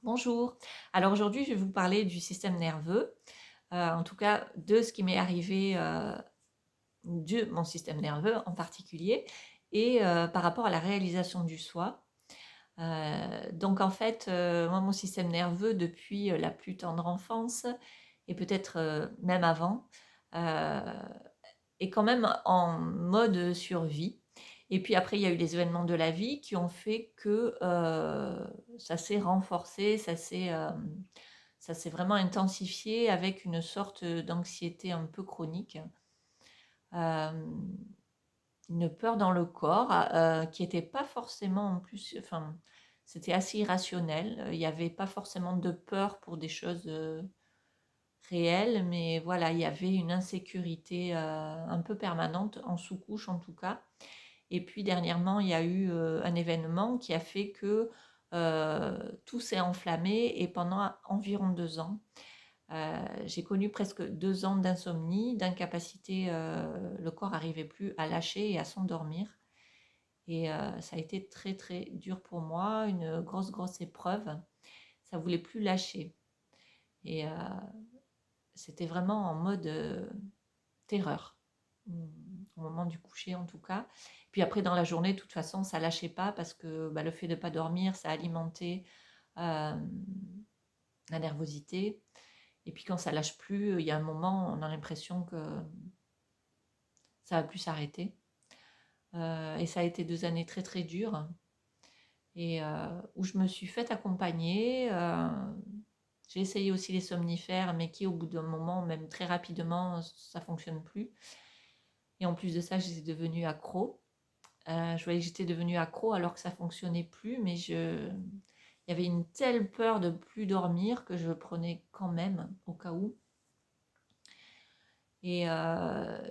Bonjour. Alors aujourd'hui, je vais vous parler du système nerveux, en tout cas de ce qui m'est arrivé de mon système nerveux en particulier et par rapport à la réalisation du soi. Donc en fait, moi, mon système nerveux, depuis la plus tendre enfance et peut-être même avant, euh, est quand même en mode survie. Et puis après, il y a eu les événements de la vie qui ont fait que ça s'est renforcé, ça s'est vraiment intensifié avec une sorte d'anxiété un peu chronique, euh, une peur dans le corps qui n'était pas forcément en plus, enfin, c'était assez irrationnel. Il n'y avait pas forcément de peur pour des choses réelles, mais voilà, il y avait une insécurité un peu permanente, en sous-couche en tout cas. Et puis dernièrement, il y a eu un événement qui a fait que tout s'est enflammé et pendant environ 2 ans, j'ai connu presque 2 ans d'insomnie, d'incapacité, le corps n'arrivait plus à lâcher et à s'endormir. Et ça a été très très dur pour moi, une grosse grosse épreuve. Ça voulait plus lâcher. Et c'était vraiment en mode terreur, au moment du coucher en tout cas. Puis après, dans la journée, de toute façon, ça lâchait pas parce que bah, le fait de ne pas dormir, ça alimentait euh, la nervosité. Et puis quand ça lâche plus, il y a un moment, on a l'impression que ça va plus s'arrêter. Et ça a été 2 années très très dures et où je me suis fait accompagner. J'ai essayé aussi les somnifères, mais qui au bout d'un moment, même très rapidement, ça fonctionne plus. Et en plus de ça, j'étais devenue accro. Je voyais que j'étais devenue accro alors que ça fonctionnait plus, mais il y avait une telle peur de plus dormir que je prenais quand même au cas où. Et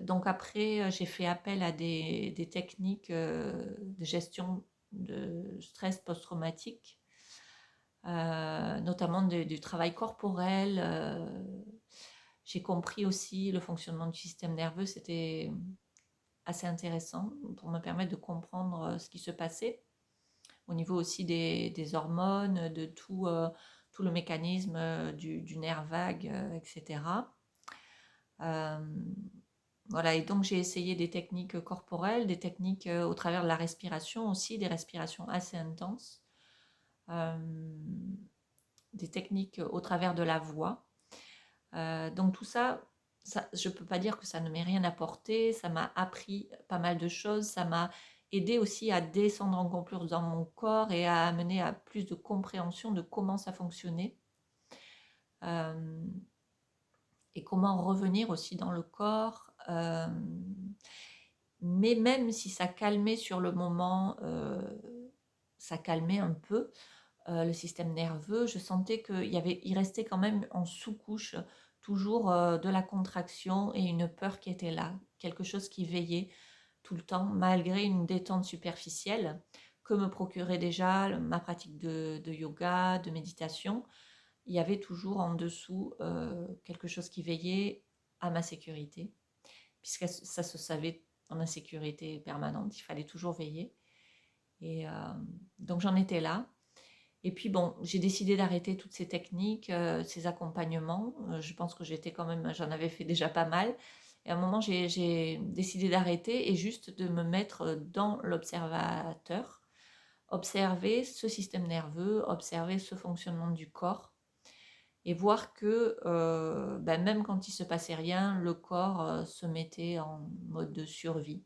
donc après, j'ai fait appel à des techniques de gestion de stress post-traumatique, notamment du travail corporel. J'ai compris aussi le fonctionnement du système nerveux, c'était assez intéressant pour me permettre de comprendre ce qui se passait au niveau aussi des hormones, de tout le mécanisme du nerf vague, etc. Euh, voilà, et donc j'ai essayé des techniques corporelles, des techniques au travers de la respiration aussi, des respirations assez intenses, euh, des techniques au travers de la voix. Donc tout ça, je ne peux pas dire que ça ne m'ait rien apporté, ça m'a appris pas mal de choses, ça m'a aidé aussi à descendre encore plus dans mon corps et à amener à plus de compréhension de comment ça fonctionnait euh, et comment revenir aussi dans le corps. Mais même si ça calmait sur le moment, ça calmait un peu le système nerveux, je sentais il restait quand même en sous-couche toujours de la contraction et une peur qui était là, quelque chose qui veillait tout le temps, malgré une détente superficielle que me procurait déjà ma pratique de yoga, de méditation. Il y avait toujours en dessous quelque chose qui veillait à ma sécurité, puisque ça se savait en insécurité permanente, il fallait toujours veiller. Et donc j'en étais là. Et puis bon, j'ai décidé d'arrêter toutes ces techniques, ces accompagnements. Je pense que j'en avais fait déjà pas mal. Et à un moment, j'ai décidé d'arrêter et juste de me mettre dans l'observateur, observer ce système nerveux, observer ce fonctionnement du corps et voir que ben, même quand il se passait rien, le corps se mettait en mode de survie.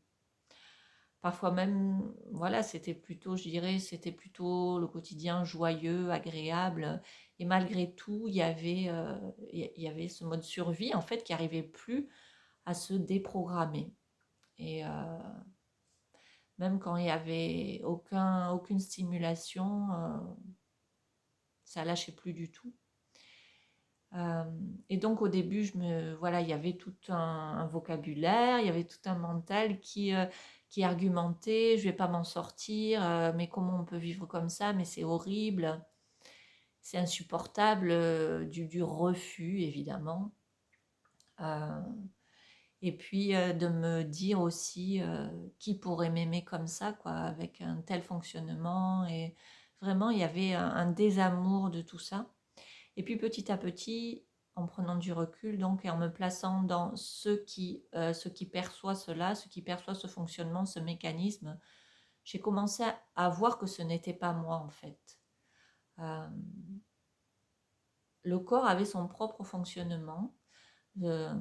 Parfois même, voilà, c'était plutôt, je dirais, c'était plutôt le quotidien joyeux, agréable. Et malgré tout, il y avait ce mode survie, en fait, qui n'arrivait plus à se déprogrammer. Et même quand il n'y avait aucune stimulation, ça lâchait plus du tout. Euh, et donc au début, voilà, il y avait tout un vocabulaire, il y avait tout un mental qui argumentait, je vais pas m'en sortir, mais comment on peut vivre comme ça, mais c'est horrible, c'est insupportable, du refus évidemment. Euh, et puis de me dire aussi qui pourrait m'aimer comme ça, quoi, avec un tel fonctionnement. Et Vraiment, il y avait un désamour de tout ça. Et puis petit à petit, en prenant du recul donc et en me plaçant dans ceux qui perçoit cela, ceux qui perçoit ce fonctionnement, ce mécanisme, j'ai commencé à voir que ce n'était pas moi en fait. Euh, le corps avait son propre fonctionnement, euh,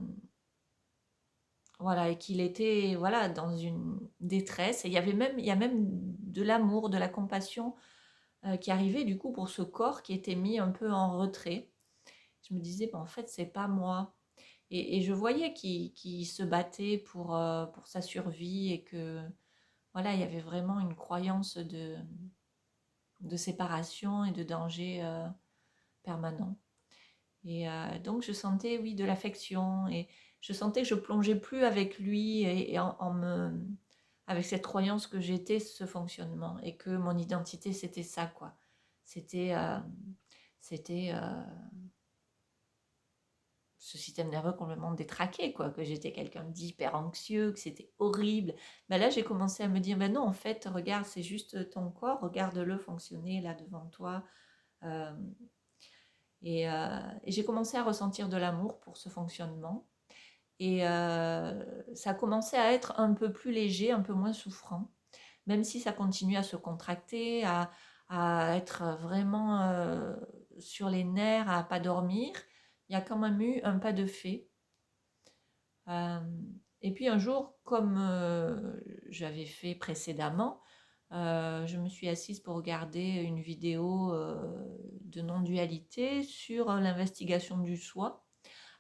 voilà, et qu'il était voilà dans une détresse. Et il y a même de l'amour, de la compassion qui arrivait du coup pour ce corps qui était mis un peu en retrait. Je me disais, bah, en fait, c'est pas moi. Et je voyais qu'il se battait pour sa survie et que voilà, il y avait vraiment une croyance de séparation et de danger permanent. Et donc je sentais, oui, de l'affection et je sentais que je plongeais plus avec lui et avec cette croyance que j'étais ce fonctionnement et que mon identité c'était ça, quoi. C'était, c'était ce système nerveux complètement détraqué, quoi, que j'étais quelqu'un d'hyper anxieux, que c'était horrible. Ben là, j'ai commencé à me dire, ben non, en fait, regarde, c'est juste ton corps, regarde-le fonctionner là devant toi. Euh, et j'ai commencé à ressentir de l'amour pour ce fonctionnement. Et ça a commencé à être un peu plus léger, un peu moins souffrant, même si ça continue à se contracter, à être vraiment sur les nerfs, à pas dormir. Il y a quand même eu un pas de fait. Euh, et puis un jour, comme j'avais fait précédemment, je me suis assise pour regarder une vidéo de non-dualité sur l'investigation du soi.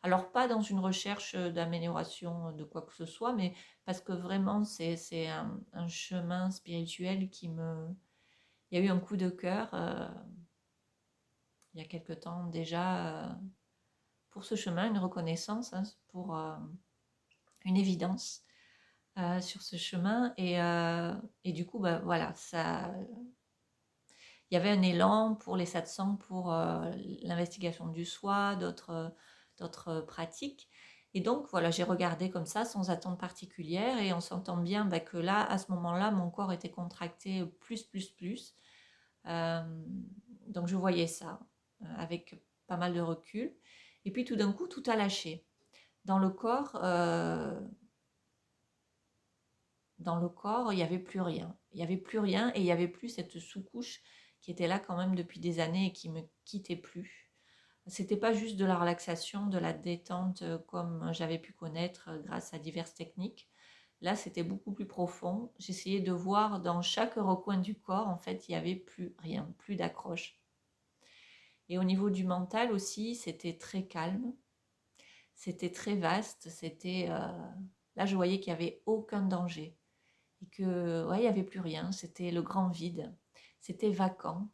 Alors pas dans une recherche d'amélioration de quoi que ce soit, mais parce que vraiment c'est un chemin spirituel qui me... Il y a eu un coup de cœur il y a quelque temps déjà pour ce chemin, une reconnaissance, hein, pour une évidence sur ce chemin. Et du coup, bah, voilà, ça, il y avait un élan pour les satsangs, pour l'investigation du soi, d'autres pratiques. Et donc, voilà, j'ai regardé comme ça, sans attente particulière, et on s'entend bien bah, que là, à ce moment-là, mon corps était contracté plus. Euh, donc, je voyais ça avec pas mal de recul. Et puis, tout d'un coup, tout a lâché. Dans le corps, il n'y avait plus rien. Il n'y avait plus rien et il n'y avait plus cette sous-couche qui était là quand même depuis des années et qui me quittait plus. C'était pas juste de la relaxation, de la détente comme j'avais pu connaître grâce à diverses techniques. Là, c'était beaucoup plus profond. J'essayais de voir dans chaque recoin du corps, en fait, il n'y avait plus rien, plus d'accroche. Et au niveau du mental aussi, c'était très calme, c'était très vaste, là, je voyais qu'il n'y avait aucun danger et que ouais, il n'y avait plus rien, c'était le grand vide, c'était vacant.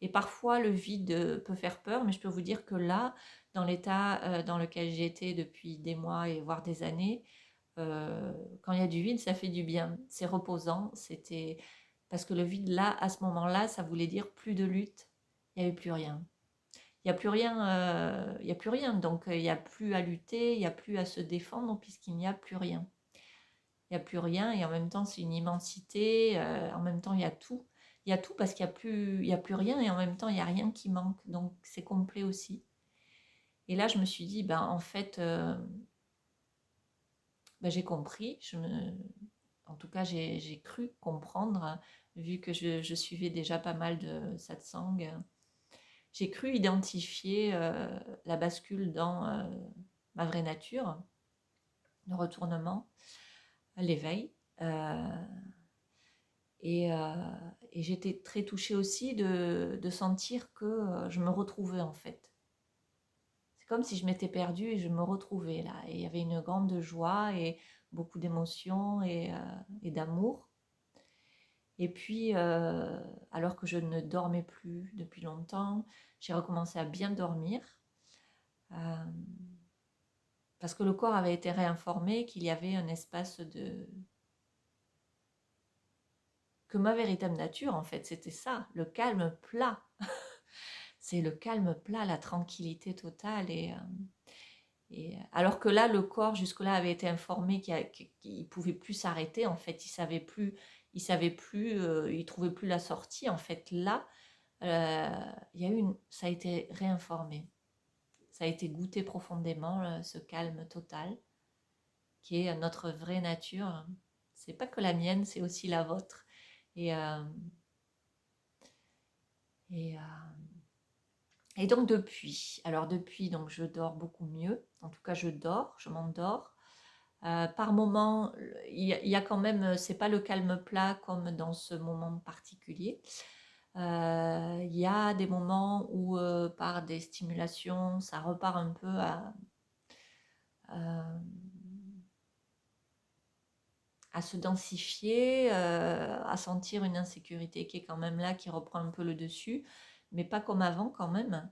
Et parfois le vide peut faire peur, mais je peux vous dire que là, dans l'état dans lequel j'ai été depuis des mois et voire des années, quand il y a du vide, ça fait du bien, c'est reposant, c'était parce que le vide là, à ce moment-là, ça voulait dire plus de lutte, il n'y avait plus rien. Il n'y a plus rien, il y a plus rien, donc il n'y a plus à lutter, il n'y a plus à se défendre puisqu'il n'y a plus rien. Il n'y a plus rien et en même temps c'est une immensité, en même temps il y a tout. Il y a tout parce qu'il y a plus rien et en même temps il n'y a rien qui manque, donc c'est complet aussi. Et là je me suis dit, ben, en fait, ben, j'ai compris, en tout cas j'ai cru comprendre, vu que je suivais déjà pas mal de satsang, j'ai cru identifier la bascule dans ma vraie nature, le retournement, l'éveil. Et, euh, et j'étais très touchée aussi de sentir que je me retrouvais en fait. C'est comme si je m'étais perdue et je me retrouvais là. Et il y avait une grande joie et beaucoup d'émotions et d'amour. Et puis, alors que je ne dormais plus depuis longtemps, j'ai recommencé à bien dormir. euh, Parce que le corps avait été réinformé qu'il y avait un espace que ma véritable nature, en fait, c'était ça, le calme plat. C'est le calme plat, la tranquillité totale. Alors que là, le corps, jusque-là, avait été informé qu'il ne pouvait plus s'arrêter. En fait, il savait plus, il trouvait plus la sortie. En fait, là, ça a été réinformé. Ça a été goûté profondément, ce calme total, qui est notre vraie nature. C'est pas que la mienne, c'est aussi la vôtre. Et, euh, et, euh, et donc depuis, donc je dors beaucoup mieux. En tout cas, je m'endors. Par moment, il y a quand même, c'est pas le calme plat comme dans ce moment particulier. Il y a des moments où, par des stimulations, ça repart un peu euh, à se densifier, à sentir une insécurité qui est quand même là, qui reprend un peu le dessus, mais pas comme avant quand même.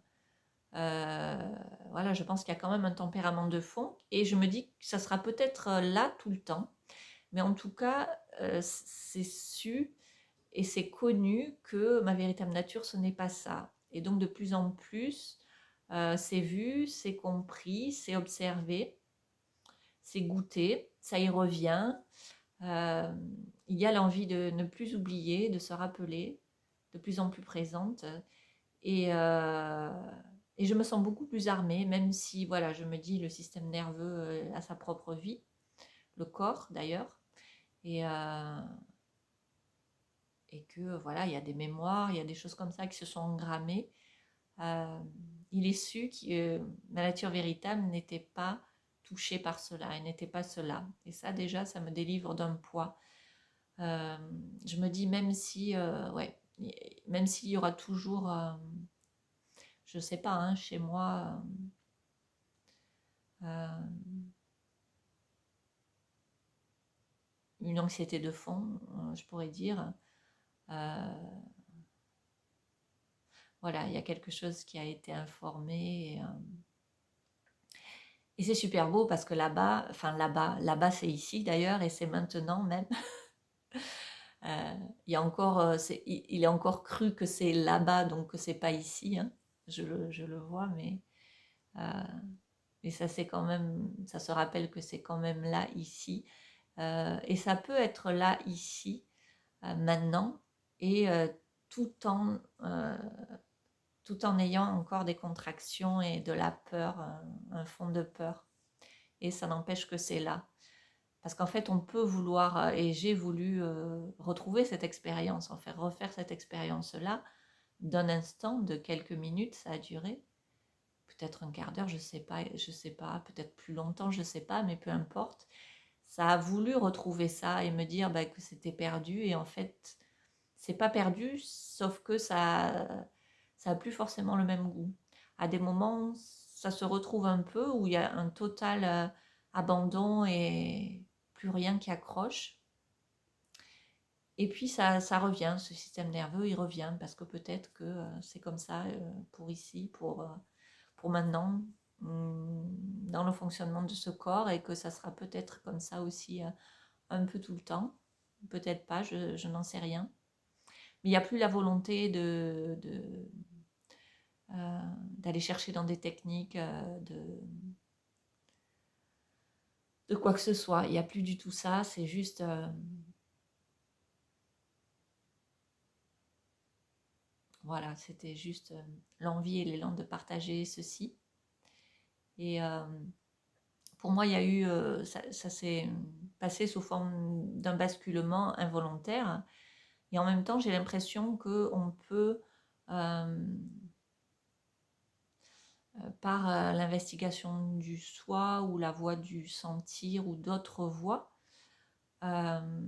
Voilà, je pense qu'il y a quand même un tempérament de fond et je me dis que ça sera peut-être là tout le temps, mais en tout cas, c'est su et c'est connu que ma véritable nature, ce n'est pas ça. Et donc de plus en plus, c'est vu, c'est compris, c'est observé, c'est goûté, ça y revient. Euh, il y a l'envie de ne plus oublier, de se rappeler, de plus en plus présente. Et, euh, et je me sens beaucoup plus armée, même si, voilà, je me dis, le système nerveux a sa propre vie, le corps d'ailleurs, et, euh, et que, voilà, il y a des mémoires, il y a des choses comme ça qui se sont engrammées. Euh, il est su que ma nature véritable n'était pas touchée par cela, elle n'était pas cela. Et ça, déjà, ça me délivre d'un poids. Euh, je me dis, ouais, même s'il y aura toujours, je sais pas, hein, chez moi, euh, une anxiété de fond, je pourrais dire. Euh, voilà, il y a quelque chose qui a été informé. Et c'est super beau parce que là-bas c'est ici d'ailleurs et c'est maintenant même. Il y a encore, il est encore cru que c'est là-bas, donc que c'est pas ici, hein. Je le vois, euh, mais ça c'est quand même, ça se rappelle que c'est quand même là, ici. Et ça peut être là, ici, maintenant, et tout en, euh, tout en ayant encore des contractions et de la peur, un fond de peur. Et ça n'empêche que c'est là. Parce qu'en fait, on peut vouloir, et j'ai voulu retrouver cette expérience, en fait, refaire cette expérience-là, d'un instant, de quelques minutes, ça a duré, peut-être un quart d'heure, je sais pas, peut-être plus longtemps, je sais pas, mais peu importe. Ça a voulu retrouver ça et me dire bah, que c'était perdu, et en fait, c'est pas perdu, sauf que ça a plus forcément le même goût. À des moments, ça se retrouve un peu où il y a un total abandon et plus rien qui accroche. Et puis ça revient, ce système nerveux, il revient parce que peut-être que c'est comme ça pour ici, pour maintenant, dans le fonctionnement de ce corps, et que ça sera peut-être comme ça aussi un peu tout le temps. Peut-être pas, je n'en sais rien. Mais il n'y a plus la volonté d'aller chercher dans des techniques de quoi que ce soit. Il n'y a plus du tout ça, c'est juste voilà, c'était juste l'envie et l'élan de partager ceci. Et pour moi, il y a eu, ça s'est passé sous forme d'un basculement involontaire. Et en même temps, j'ai l'impression qu'on peut, par l'investigation du soi ou la voie du sentir ou d'autres voies, euh,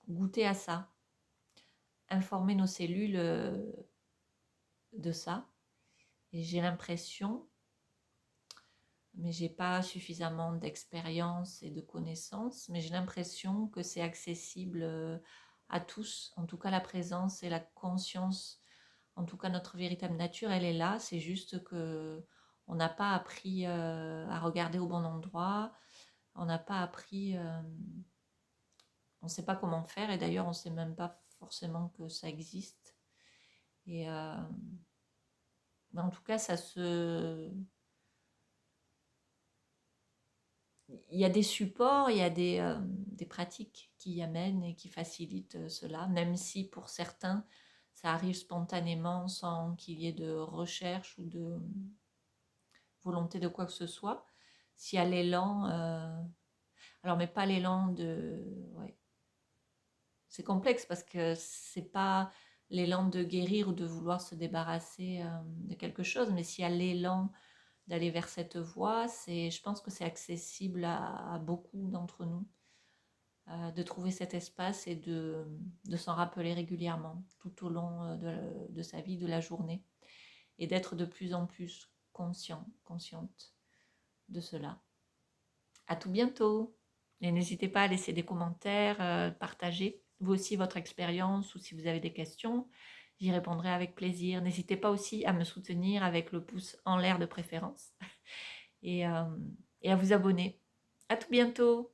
goûter à ça, informer nos cellules de ça. Et j'ai l'impression, mais j'ai pas suffisamment d'expérience et de connaissances, mais j'ai l'impression que c'est accessible à tous. En tout cas, la présence et la conscience, en tout cas notre véritable nature, elle est là. C'est juste que on n'a pas appris à regarder au bon endroit. On n'a pas appris, on ne sait pas comment faire, et d'ailleurs on ne sait même pas forcément que ça existe. Et mais en tout cas, il y a des supports, il y a des pratiques qui y amènent et qui facilitent cela, même si pour certains, ça arrive spontanément sans qu'il y ait de recherche ou de volonté de quoi que ce soit. S'il y a l'élan, alors mais pas l'élan de... Ouais. C'est complexe parce que c'est pas l'élan de guérir ou de vouloir se débarrasser de quelque chose, mais s'il y a l'élan d'aller vers cette voie, je pense que c'est accessible à beaucoup d'entre nous, de trouver cet espace et de s'en rappeler régulièrement tout au long de sa vie, de la journée, et d'être de plus en plus consciente de cela. À tout bientôt. Et n'hésitez pas à laisser des commentaires, partager vous aussi votre expérience ou si vous avez des questions, j'y répondrai avec plaisir. N'hésitez pas aussi à me soutenir avec le pouce en l'air de préférence et à vous abonner. À tout bientôt.